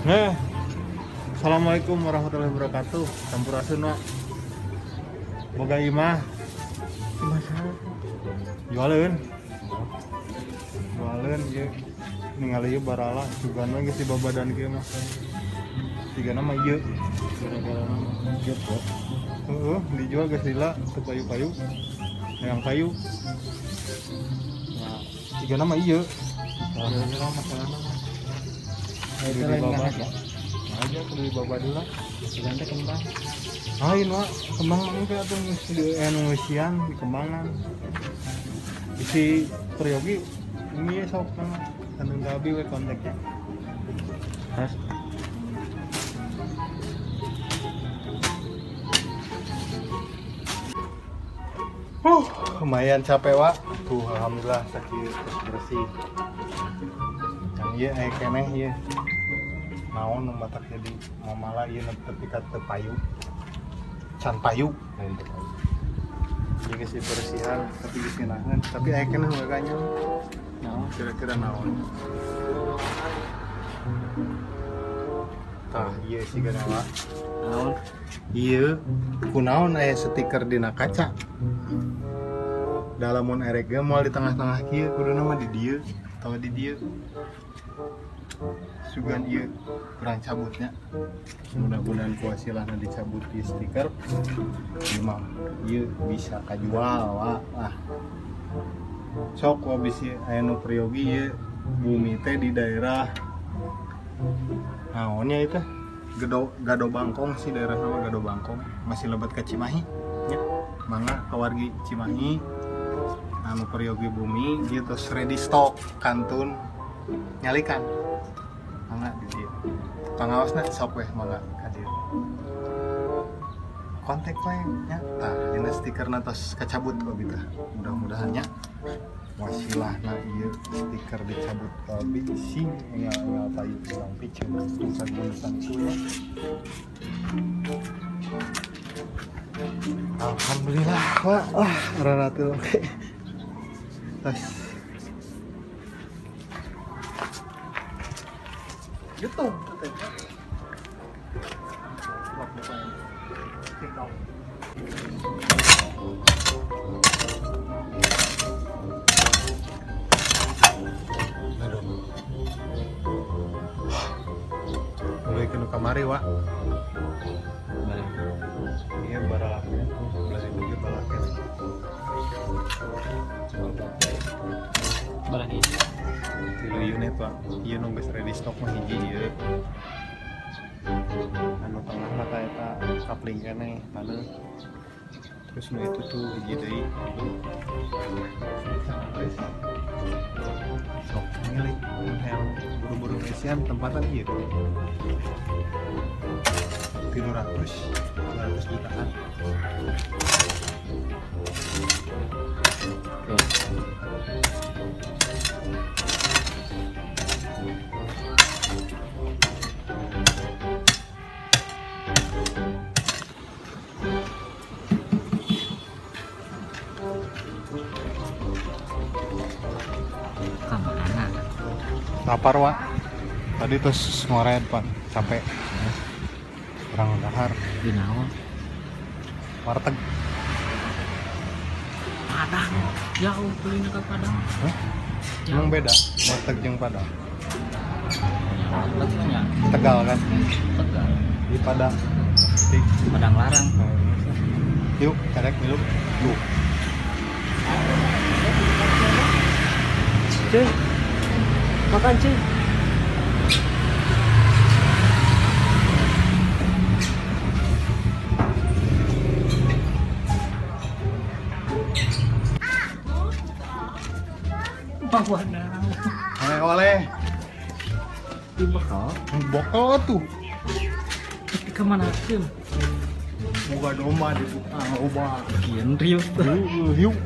Assalamualaikum warahmatullahi wabarakatuh. Sampurasun wa. Boga imah. Masalah Jualan. Jualan ieu. Ningali ieu barala sugana geus di babadan kieu mah. Tigana mah ieu. gara-gara nama jebot. Dijual geus lila teu payu-payu. Yang payu. Nah, tigana mah ieu. Gara-gara masalah nama. Itu Di lain babad. aja. Aja kudu di babad lah. Ganti kembang. Lain wa, kembang mah teh atuh geus di anu sian di kembangan. Isi Priyogi ini sok kana gabi we kontaknya. Has. Lumayan capek wa. Tuh alhamdulillah sakit bersih. Yang ieu aya keneh ieu. Naon nu batak jadi mamala ieu nepi ka teu payu. Can payu lain teu payu. Ieu geus dibersihan tapi geus ngeunaheun, tapi aya keneh gaganya. Naon kira-kira naon? Tah ieu sigana wa. Naon? Ieu kunaon aya stiker dina kaca. Dalamun erek ge moal di tengah-tengah kieu kuduna mah di dieu atawa di dieu. Sugan ieu kurang cabutnya. Mudah-mudahan ku hasilana dicabut di stiker. Ieu ieu bisa kajual wa. Sok wa bisi aya nu Priyogi ieu bumi teh di daerah naonnya itu? Gado Bangkong sih daerah nama Gado Bangkong, masih lebat ke Cimahi nya. Mangga kawargi Cimahi anu Priyogi bumi dia terus ready stock kantun nyalikan mangga di dieu pangawasna sok weh mangga ka dieu kontak we nya tah dina stikerna tos kacabut kok gitu mudah-mudahan nya wasilahna ieu stiker dicabut ka bisi engal payu urang piceun tulisan-tulisan itu ya. Alhamdulillah wah raratul oke. Tas. YouTube katanya. Mulai kena kamari wa. Iya baralaknya. Belas ribu ge balaknya. Balahi. 3 unit pak, iya nu geus ready stock mah hiji ieu. Anu tengah mah eta kapling keneh paneuk. Terus nu itu tuh hiji deui. Sok milih yang buru-buru isian tempatan ieu. 200 jutaan. Kemana? Lapar wa. Tadi terus ngoret pak, capek. Kurang dahar. Di naon? Warteg. Padang. Jauh beli ke Padang. Hah? Emang beda warteg jeung Padang. Wartegnya Tegal kan? Tegal. Di Padang. Di Padang Larang. Yuk, kerek milu. Yuk. Cuy. Makan cuy. Bawa Oleh. di bekal. Bokol tuh. Tapi kemana tuh? Boga domba di ubah. Kian riuh tuh. Yuk.